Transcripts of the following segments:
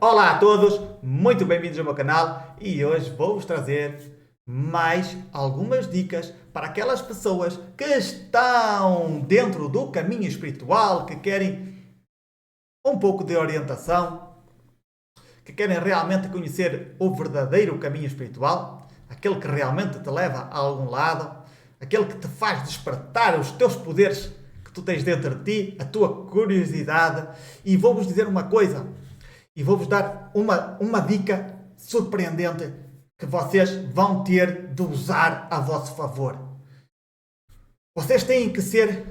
Olá a todos, muito bem-vindos ao meu canal e hoje vou-vos trazer mais algumas dicas para aquelas pessoas que estão dentro do caminho espiritual, que querem um pouco de orientação, que querem realmente conhecer o verdadeiro caminho espiritual, aquele que realmente te leva a algum lado, aquele que te faz despertar os teus poderes que tu tens dentro de ti, a tua curiosidade. E vou-vos dizer uma coisa, e vou-vos dar uma dica surpreendente que vocês vão ter de usar a vosso favor. Vocês têm que ser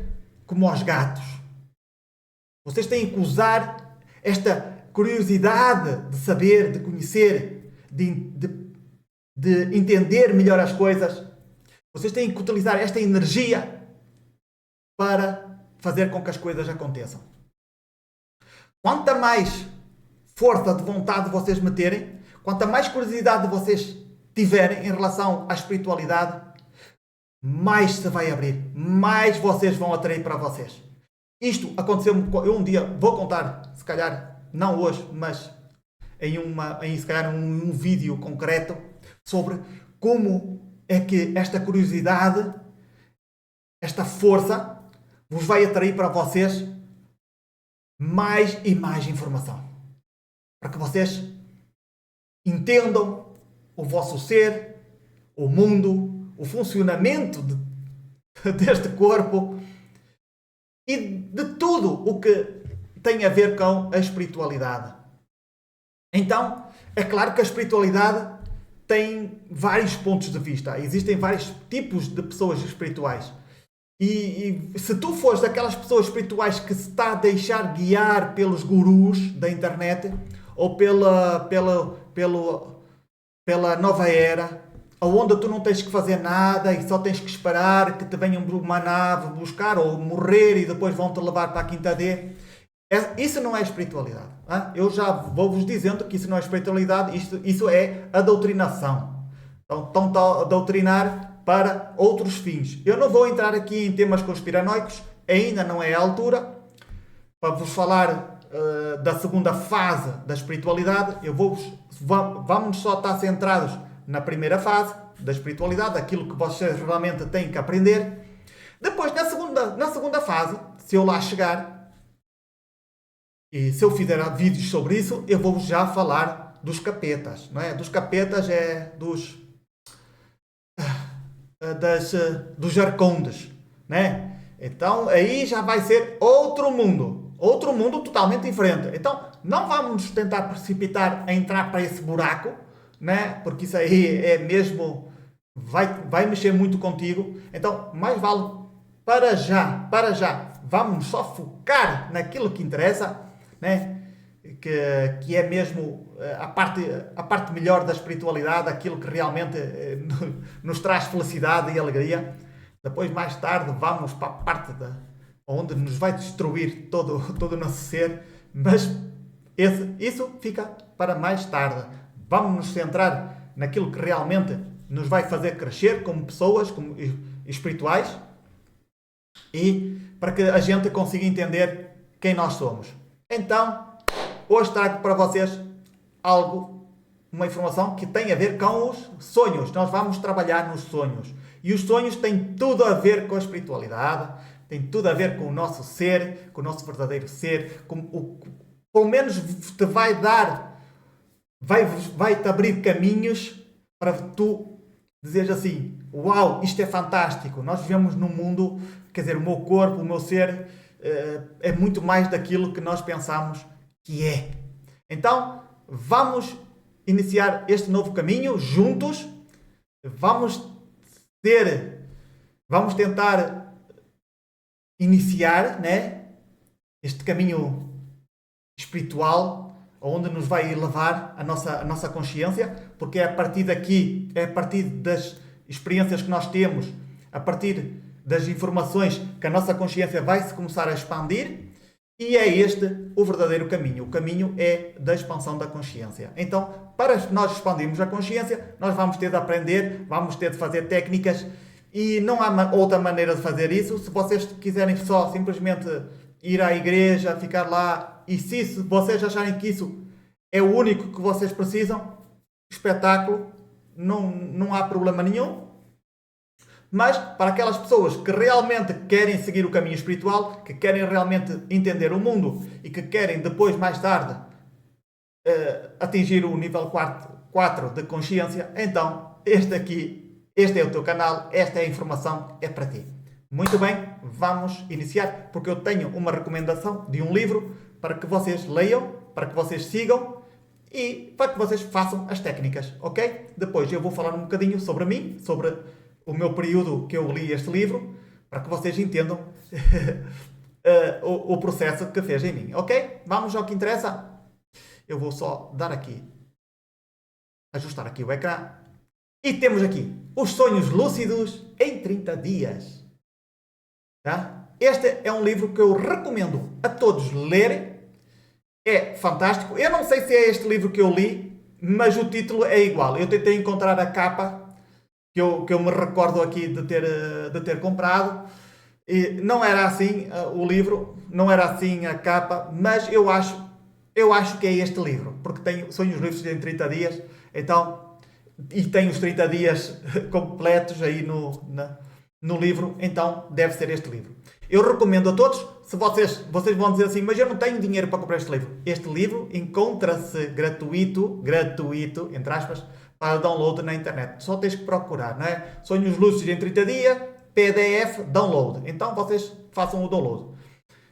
como os gatos. Vocês têm que usar esta curiosidade de saber, de conhecer, de entender melhor as coisas. Vocês têm que utilizar esta energia para fazer com que as coisas aconteçam. Quanta mais força de vontade vocês meterem, quanta mais curiosidade vocês tiverem em relação à espiritualidade, mais se vai abrir, mais vocês vão atrair para vocês. Isto aconteceu-me, eu um dia vou contar, se calhar não hoje, mas se calhar um vídeo concreto sobre como é que esta curiosidade, esta força, vos vai atrair para vocês mais e mais informação. Para que vocês entendam o vosso ser, o mundo, o funcionamento deste corpo e de tudo o que tem a ver com a espiritualidade. Então, é claro que a espiritualidade tem vários pontos de vista. Existem vários tipos de pessoas espirituais. E se tu fores daquelas pessoas espirituais que se está a deixar guiar pelos gurus da internet ou pela nova era, onde tu não tens que fazer nada e só tens que esperar que te venham uma nave buscar ou morrer e depois vão-te levar para a quinta D, isso não é espiritualidade. Hein? Eu já vou-vos dizendo que isso não é espiritualidade, isso é a doutrinação. Então, estão a doutrinar para outros fins. Eu não vou entrar aqui em temas conspiranoicos, ainda não é a altura, para vos falar da segunda fase da espiritualidade. Vamos só estar centrados na primeira fase da espiritualidade, aquilo que vocês realmente têm que aprender. Depois, na segunda fase, se eu lá chegar, e se eu fizer vídeos sobre isso, eu vou já falar dos capetas, não é? Dos capetas dos arcondes, né? Então aí já vai ser outro mundo totalmente diferente. Então não vamos tentar precipitar a entrar para esse buraco, né? Porque isso aí é mesmo vai mexer muito contigo. Então mais vale para já, vamos só focar naquilo que interessa, né? Que é mesmo a parte melhor da espiritualidade, aquilo que realmente nos traz felicidade e alegria. Depois, mais tarde, vamos para a parte onde nos vai destruir todo o nosso ser, mas isso fica para mais tarde. Vamos nos centrar naquilo que realmente nos vai fazer crescer como pessoas, como espirituais, e para que a gente consiga entender quem nós somos. Então, hoje trago para vocês uma informação que tem a ver com os sonhos. Nós vamos trabalhar nos sonhos. E os sonhos têm tudo a ver com a espiritualidade, têm tudo a ver com o nosso ser, com o nosso verdadeiro ser, pelo menos te vai dar, vai-te abrir caminhos para tu dizeres assim: uau, isto é fantástico, nós vivemos num mundo, quer dizer, o meu corpo, o meu ser é muito mais daquilo que nós pensamos que é. Então, vamos iniciar este novo caminho juntos. Vamos tentar iniciar, né, este caminho espiritual, onde nos vai levar a nossa consciência, porque é a partir daqui, é a partir das experiências que nós temos, a partir das informações que a nossa consciência vai se começar a expandir. E é este o verdadeiro caminho. O caminho é da expansão da consciência. Então, para nós expandirmos a consciência, nós vamos ter de aprender, vamos ter de fazer técnicas, e não há outra maneira de fazer isso. Se vocês quiserem só simplesmente ir à igreja, ficar lá, e se vocês acharem que isso é o único que vocês precisam, espetáculo, não há problema nenhum. Mas para aquelas pessoas que realmente querem seguir o caminho espiritual, que querem realmente entender o mundo e que querem depois, mais tarde, atingir o nível 4 de consciência, então este é o teu canal, esta é a informação, é para ti. Muito bem, vamos iniciar, porque eu tenho uma recomendação de um livro para que vocês leiam, para que vocês sigam e para que vocês façam as técnicas, ok? Depois eu vou falar um bocadinho sobre mim, sobre o meu período que eu li este livro, para que vocês entendam o processo que fez em mim, ok? Vamos ao que interessa. Eu vou só dar aqui, ajustar aqui o ecrã. E temos aqui os sonhos lúcidos em 30 dias. Tá? Este é um livro que eu recomendo a todos lerem. É fantástico. Eu não sei se é este livro que eu li, mas o título é igual. Eu tentei encontrar a capa que eu me recordo aqui de ter comprado. E não era assim o livro, não era assim a capa, mas eu acho que é este livro, porque tem sonhos lúcidos em 30 dias, então, e tem os 30 dias completos aí no livro, então deve ser este livro. Eu recomendo a todos, se vocês vão dizer assim, mas eu não tenho dinheiro para comprar este livro. Este livro encontra-se gratuito, entre aspas, para download na internet. Só tens que procurar, não é? Sonhos lúcidos em 30 dias, PDF, download. Então vocês façam o download.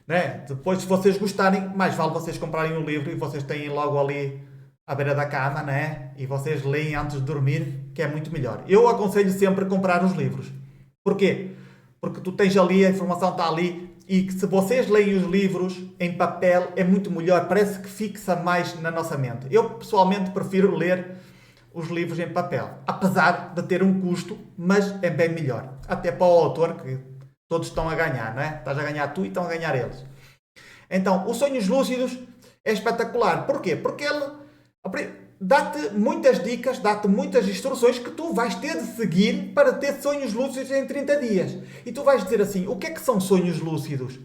Né? Depois, se vocês gostarem, mais vale vocês comprarem o livro e vocês têm logo ali à beira da cama, né? E vocês leem antes de dormir, que é muito melhor. Eu aconselho sempre comprar os livros. Porquê? Porque tu tens ali, a informação está ali, e que se vocês leem os livros em papel é muito melhor, parece que fixa mais na nossa mente. Eu pessoalmente prefiro ler os livros em papel, apesar de ter um custo, mas é bem melhor. Até para o autor, que todos estão a ganhar, não é? Estás a ganhar tu e estão a ganhar eles. Então, os sonhos lúcidos é espetacular. Porquê? Porque ele dá-te muitas dicas, dá-te muitas instruções que tu vais ter de seguir para ter sonhos lúcidos em 30 dias. E tu vais dizer assim, o que é que são sonhos lúcidos?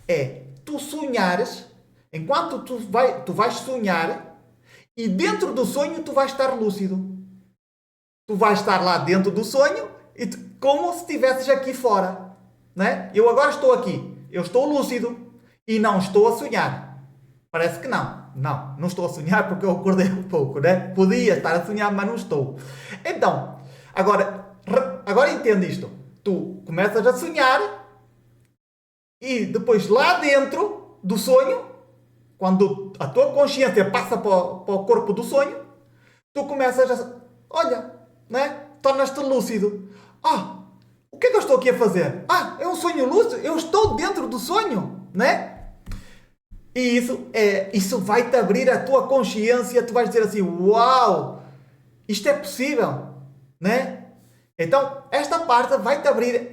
É tu sonhares, enquanto tu vais sonhar, e dentro do sonho tu vais estar lúcido. Tu vais estar lá dentro do sonho, como se estivesses aqui fora. Né? Eu agora estou aqui, eu estou lúcido e não estou a sonhar. Parece que não. Não estou a sonhar porque eu acordei um pouco, né? Podia estar a sonhar, mas não estou. Então, agora entende isto. Tu começas a sonhar e depois lá dentro do sonho, quando a tua consciência passa para o corpo do sonho, tu começas olha, né? Tornas-te lúcido. O que é que eu estou aqui a fazer? É um sonho lúcido? Eu estou dentro do sonho, né? E isso vai-te abrir a tua consciência, tu vais dizer assim, uau, isto é possível, né? Então, esta parte vai-te abrir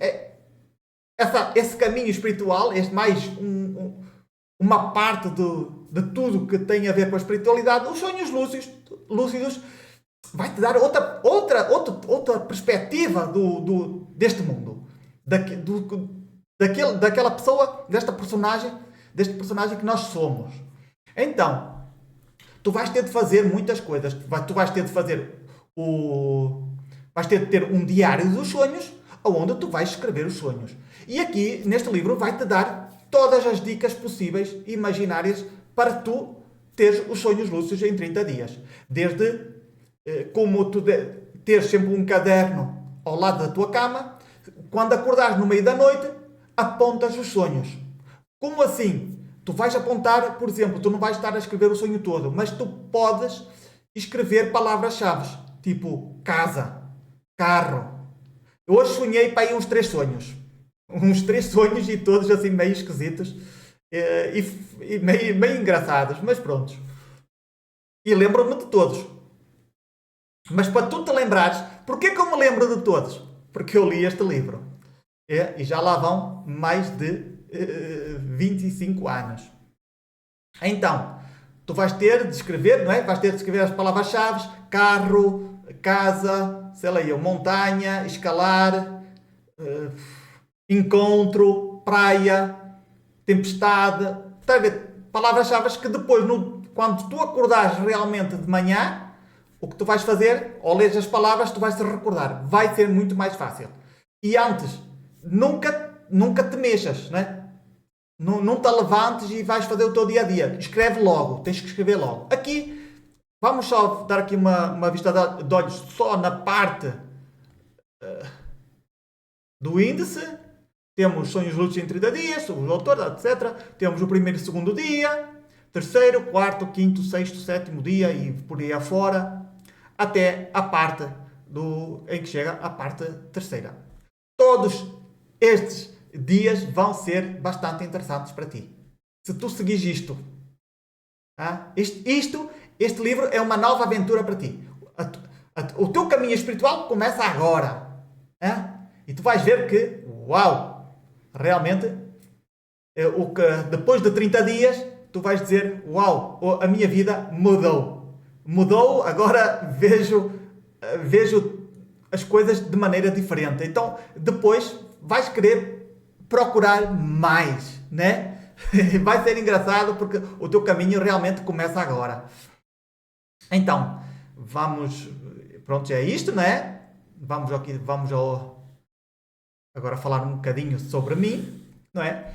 esse caminho espiritual, mais uma parte de tudo que tem a ver com a espiritualidade. Os sonhos lúcidos vai-te dar outra perspectiva deste mundo, daquela pessoa, deste personagem que nós somos. Então, tu vais ter de fazer muitas coisas. Tu vais ter de fazer vais ter de ter um diário dos sonhos, onde tu vais escrever os sonhos. E aqui, neste livro, vai-te dar todas as dicas possíveis e imaginárias para tu teres os sonhos lúcidos em 30 dias. Desde como tu teres sempre um caderno ao lado da tua cama, quando acordares no meio da noite, apontas os sonhos. Como assim? Tu vais apontar, por exemplo, tu não vais estar a escrever o sonho todo, mas tu podes escrever palavras-chave, tipo casa, carro. Hoje sonhei para aí uns 3 sonhos. Uns 3 sonhos e todos assim meio esquisitos e meio engraçados, mas prontos. E lembro-me de todos. Mas para tu te lembrares, porquê que eu me lembro de todos? Porque eu li este livro. E já lá vão mais de 25 anos. Então, tu vais ter de escrever, não é? Vais ter de escrever as palavras-chave, carro, casa, sei lá eu, montanha, escalar, encontro, praia, tempestade. Está a ver? Palavras-chave que depois, quando tu acordares realmente de manhã, o que tu vais fazer, ao ler as palavras, tu vais te recordar. Vai ser muito mais fácil. E antes, nunca te mexas, né? Não te levantes e vais fazer o teu dia a dia. Escreve logo, tens que escrever logo. Aqui, vamos só dar aqui uma vista de olhos só na parte do índice. Temos sonhos lúcidos em 30 dias, sobre o autor, etc. Temos o primeiro e segundo dia, terceiro, quarto, quinto, sexto, sétimo dia e por aí afora, até a parte em que chega a parte terceira. Todos estes dias vão ser bastante interessantes para ti. Se tu seguires isto, este livro é uma nova aventura para ti. O teu caminho espiritual começa agora. E tu vais ver que, uau, realmente, depois de 30 dias, tu vais dizer, uau, a minha vida mudou. Mudou, agora vejo as coisas de maneira diferente. Então, depois, vais querer procurar mais, né? Vai ser engraçado porque o teu caminho realmente começa agora. Então, pronto, é isto, né? Vamos agora falar um bocadinho sobre mim, não é?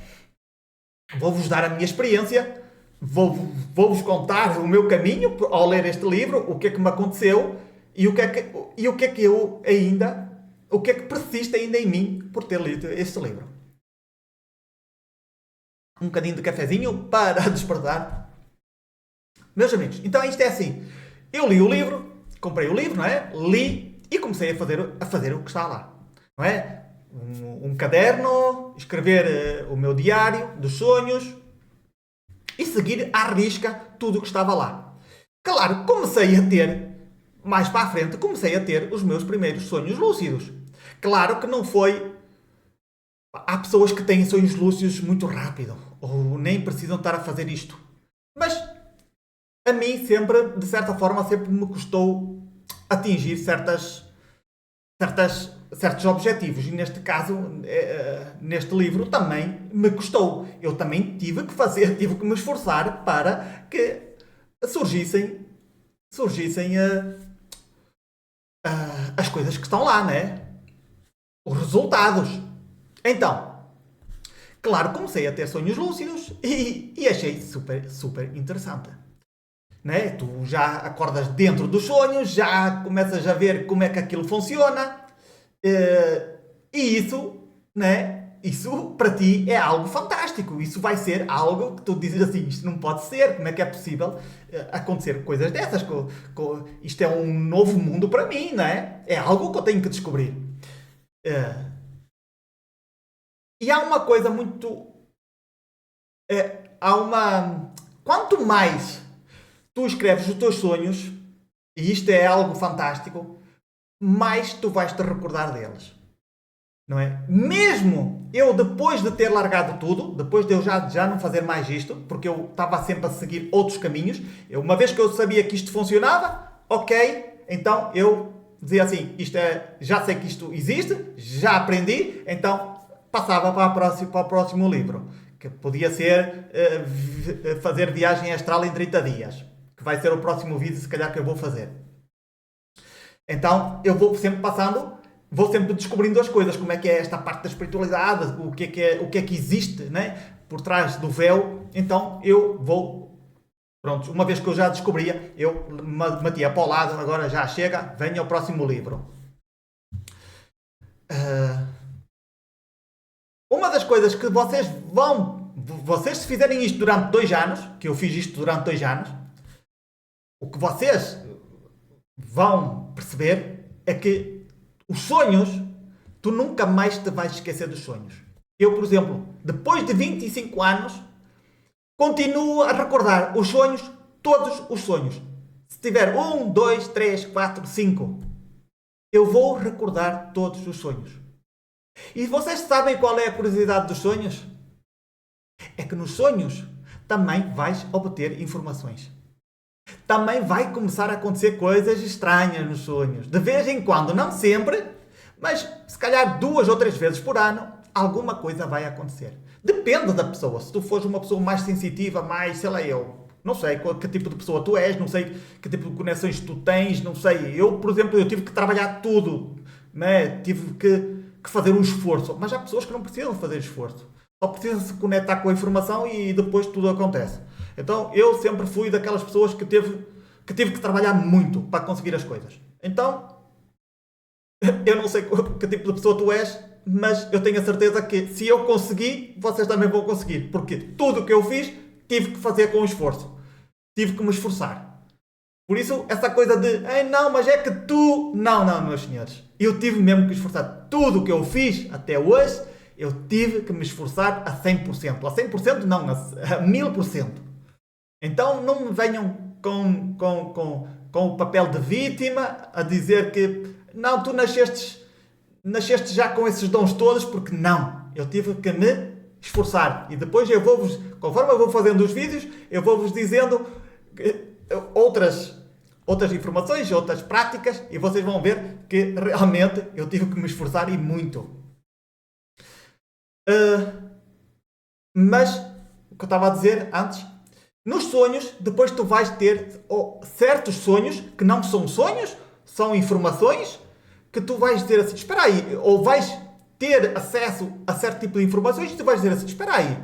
Vou-vos dar a minha experiência, vou-vos contar o meu caminho ao ler este livro, o que é que me aconteceu e o que é que persiste ainda em mim por ter lido este livro. Um bocadinho de cafezinho para despertar. Meus amigos, então isto é assim. Eu li o livro, comprei o livro, não é? Li e comecei a fazer o que está lá, não é? Um caderno, escrever o meu diário dos sonhos e seguir à risca tudo o que estava lá. Claro, mais para a frente, comecei a ter os meus primeiros sonhos lúcidos. Claro que não foi... Há pessoas que têm sonhos lúcidos muito rápido, ou nem precisam estar a fazer isto. Mas a mim sempre, de certa forma, sempre me custou atingir certos objetivos. E neste caso, neste livro, também me custou. Eu também tive que me esforçar para que surgissem as coisas que estão lá, né? Os resultados. Então, claro, comecei a ter sonhos lúcidos e achei super, super interessante. Né? Tu já acordas dentro dos sonhos, já começas a ver como é que aquilo funciona. E isso, né? Isso para ti é algo fantástico. Isso vai ser algo que tu dizes assim, isto não pode ser, como é que é possível acontecer coisas dessas? Isto é um novo mundo para mim, não é? É algo que eu tenho que descobrir. E há uma coisa muito... Quanto mais tu escreves os teus sonhos, e isto é algo fantástico, mais tu vais te recordar deles. Não é? Mesmo eu, depois de ter largado tudo, depois de eu já não fazer mais isto, porque eu estava sempre a seguir outros caminhos, uma vez que eu sabia que isto funcionava, ok, então eu dizia assim, já sei que isto existe, já aprendi, então passava para o próximo livro, que podia ser fazer viagem astral em 30 dias, que vai ser o próximo vídeo, se calhar, que eu vou fazer. Então, eu vou sempre descobrindo as coisas, como é que é esta parte da espiritualidade, o que é que existe, né, por trás do véu. Então, eu vou... Pronto, uma vez que eu já descobria, eu metia para o lado, agora já chega, venha ao próximo livro. Uma das coisas que vocês se fizerem isto durante 2 anos, que eu fiz isto durante 2 anos, o que vocês vão perceber é que os sonhos, tu nunca mais te vais esquecer dos sonhos. Eu, por exemplo, depois de 25 anos, continuo a recordar os sonhos, todos os sonhos. Se tiver 1, 2, 3, 4, 5, eu vou recordar todos os sonhos. E vocês sabem qual é a curiosidade dos sonhos? É que nos sonhos também vais obter informações. Também vai começar a acontecer coisas estranhas nos sonhos. De vez em quando, não sempre, mas se calhar 2 ou 3 vezes por ano, alguma coisa vai acontecer. Depende da pessoa. Se tu fores uma pessoa mais sensitiva, mais, sei lá eu, Não sei que tipo de pessoa tu és, não sei que tipo de conexões tu tens, não sei. Eu, por exemplo, eu tive que trabalhar tudo, né? Tive que fazer um esforço. Mas há pessoas que não precisam fazer esforço. Só precisam se conectar com a informação e depois tudo acontece. Então, eu sempre fui daquelas pessoas que tive que trabalhar muito para conseguir as coisas. Então, eu não sei que tipo de pessoa tu és, mas eu tenho a certeza que se eu consegui, vocês também vão conseguir. Porque tudo o que eu fiz, tive que fazer com esforço. Tive que me esforçar. Por isso, essa coisa de, ei, não, mas é que tu... Não, não, meus senhores. Eu tive mesmo que esforçar. Tudo o que eu fiz até hoje, eu tive que me esforçar a 100%. A 100% não, a 1000%. Então, não me venham com o papel de vítima a dizer que, não, tu nasceste já com esses dons todos, porque não. Eu tive que me esforçar. E depois conforme eu vou fazendo os vídeos, eu vou-vos dizendo outras informações, outras práticas, e vocês vão ver que realmente eu tive que me esforçar e muito. Mas, o que eu estava a dizer antes, nos sonhos, depois tu vais ter certos sonhos que não são sonhos, são informações que tu vais dizer assim, espera aí, ou vais ter acesso a certo tipo de informações e tu vais dizer assim, espera aí,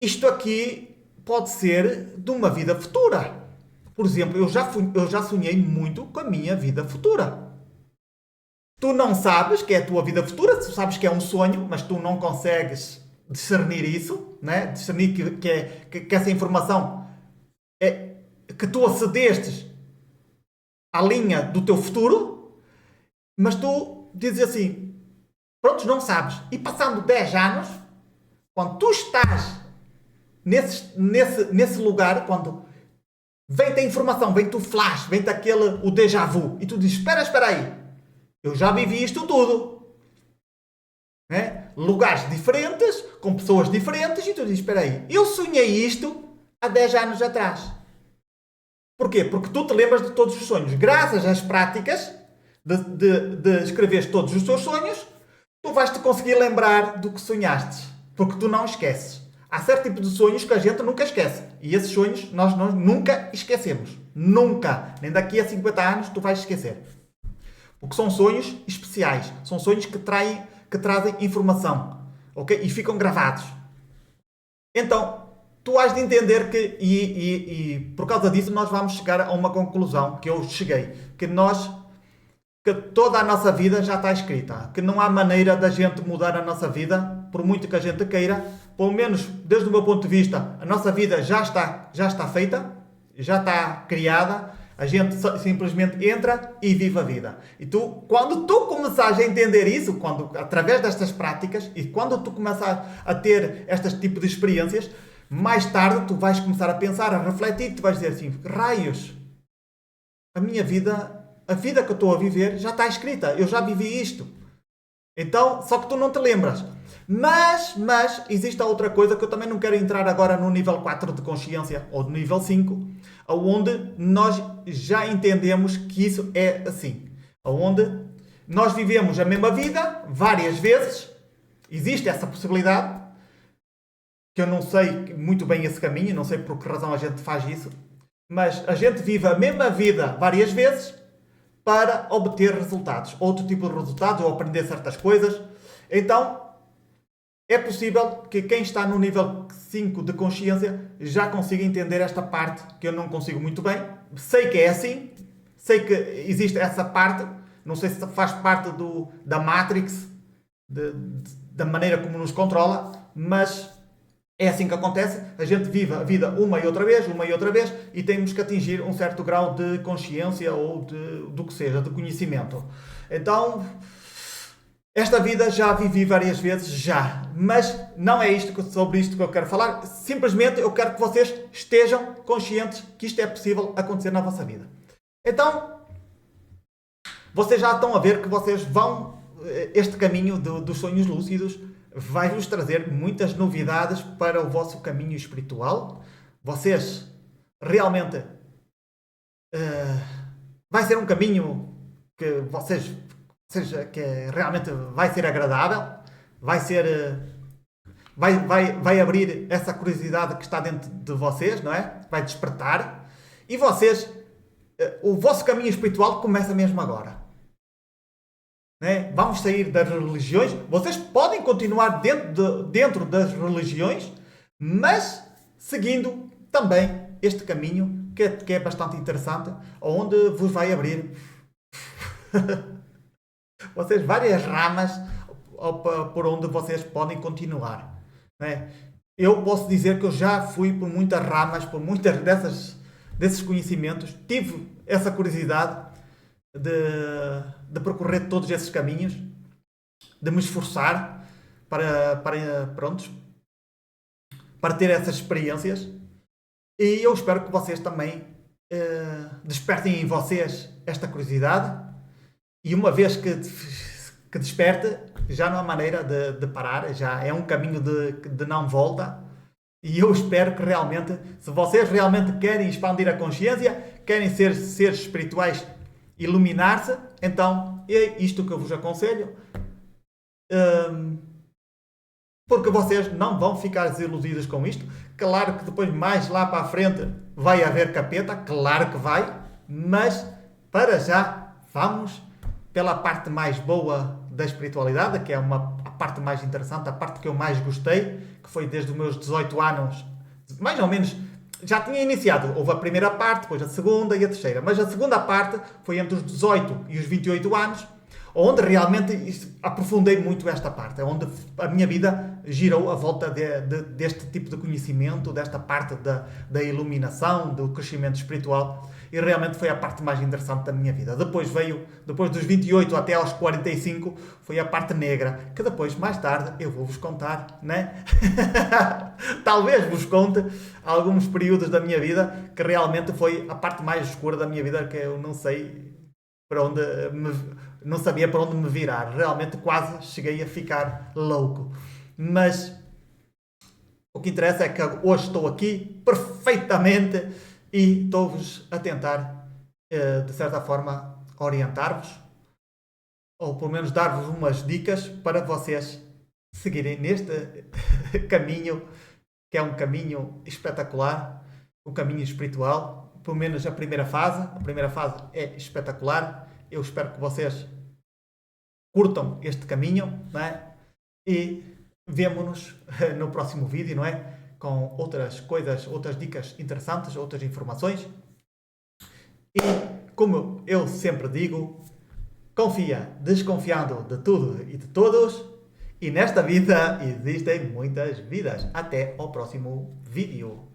isto aqui pode ser de uma vida futura. Por exemplo, eu já sonhei muito com a minha vida futura. Tu não sabes que é a tua vida futura, tu sabes que é um sonho, mas tu não consegues discernir isso, né? Discernir que essa informação é que tu acedestes à linha do teu futuro, mas tu dizes assim, pronto, não sabes. E passando 10 anos, quando tu estás nesse lugar, quando vem-te a informação, vem-te o flash, vem-te o déjà vu, e tu dizes, espera aí, eu já vivi isto tudo. Né? Lugares diferentes, com pessoas diferentes, e tu dizes, espera aí, eu sonhei isto há 10 anos atrás. Porquê? Porque tu te lembras de todos os sonhos. Graças às práticas de escrever todos os teus sonhos, tu vais-te conseguir lembrar do que sonhaste. Porque tu não esqueces. Há certo tipo de sonhos que a gente nunca esquece. E esses sonhos nós nunca esquecemos. Nunca. Nem daqui a 50 anos tu vais esquecer. Porque são sonhos especiais. São sonhos que trazem informação. Ok? E ficam gravados. Então, tu has de entender que, e por causa disso, nós vamos chegar a uma conclusão que eu cheguei. Que toda a nossa vida já está escrita. Que não há maneira da gente mudar a nossa vida, por muito que a gente queira. Pelo menos, desde o meu ponto de vista, a nossa vida já está feita, já está criada. A gente simplesmente entra e vive a vida. E quando tu começares a entender isso, através destas práticas, e quando tu começares a ter este tipo de experiências, mais tarde tu vais começar a pensar, a refletir, tu vais dizer assim, raios, a minha vida, a vida que eu estou a viver já está escrita, eu já vivi isto. Então, só que tu não te lembras. Mas existe outra coisa que eu também não quero entrar agora no nível 4 de consciência, ou no nível 5, onde nós já entendemos que isso é assim. Onde nós vivemos a mesma vida várias vezes, existe essa possibilidade, que eu não sei muito bem esse caminho, não sei por que razão a gente faz isso, mas a gente vive a mesma vida várias vezes para obter resultados, outro tipo de resultados, ou aprender certas coisas. Então, é possível que quem está no nível 5 de consciência já consiga entender esta parte que eu não consigo muito bem. Sei que é assim, sei que existe essa parte, não sei se faz parte da Matrix, da maneira como nos controla, mas é assim que acontece. A gente vive a vida uma e outra vez, e temos que atingir um certo grau de consciência ou do que seja, de conhecimento. Então, esta vida já vivi várias vezes, mas não é sobre isto que eu quero falar. Simplesmente eu quero que vocês estejam conscientes que isto é possível acontecer na vossa vida. Então, vocês já estão a ver que vocês vão, este caminho dos sonhos lúcidos vai-vos trazer muitas novidades para o vosso caminho espiritual. Vocês realmente vai ser um caminho que que realmente vai ser agradável, vai ser vai abrir essa curiosidade que está dentro de vocês, não é? Vai despertar. E vocês, o vosso caminho espiritual começa mesmo agora. Né? Vamos sair das religiões. Vocês podem continuar dentro das religiões, mas seguindo também este caminho que é bastante interessante, onde vos vai abrir vocês várias ramas por onde vocês podem continuar. Né? Eu posso dizer que eu já fui por muitas ramas, por muitas desses conhecimentos, tive essa curiosidade de percorrer todos esses caminhos, de me esforçar para ter essas experiências, e eu espero que vocês também despertem em vocês esta curiosidade, e uma vez que desperte, já não há maneira de parar, já é um caminho de não volta. E eu espero que realmente, se vocês realmente querem expandir a consciência, querem ser seres espirituais, iluminar-se, então é isto que eu vos aconselho. Porque vocês não vão ficar desiludidos com isto. Claro que depois, mais lá para a frente, vai haver capeta, claro que vai, mas para já vamos pela parte mais boa da espiritualidade, que é a parte mais interessante, a parte que eu mais gostei, que foi desde os meus 18 anos, mais ou menos, já tinha iniciado. Houve a primeira parte, depois a segunda e a terceira, mas a segunda parte foi entre os 18 e os 28 anos, onde realmente aprofundei muito esta parte, onde a minha vida girou à volta deste tipo de conhecimento, desta parte da iluminação, do crescimento espiritual, e realmente foi a parte mais interessante da minha vida. Depois dos 28 até aos 45, foi a parte negra, que depois, mais tarde, eu vou-vos contar, né? Talvez vos conte alguns períodos da minha vida que realmente foi a parte mais escura da minha vida, que eu não sei não sabia para onde me virar. Realmente quase cheguei a ficar louco. Mas o que interessa é que hoje estou aqui perfeitamente e estou-vos a tentar, de certa forma, orientar-vos, ou pelo menos dar-vos umas dicas para vocês seguirem neste caminho, que é um caminho espetacular, um caminho espiritual. Pelo menos a primeira fase é espetacular. Eu espero que vocês curtam este caminho, não é? E vemo-nos no próximo vídeo, não é? Com outras coisas, outras dicas interessantes, outras informações. E, como eu sempre digo, confia, desconfiando de tudo e de todos. E nesta vida existem muitas vidas. Até ao próximo vídeo.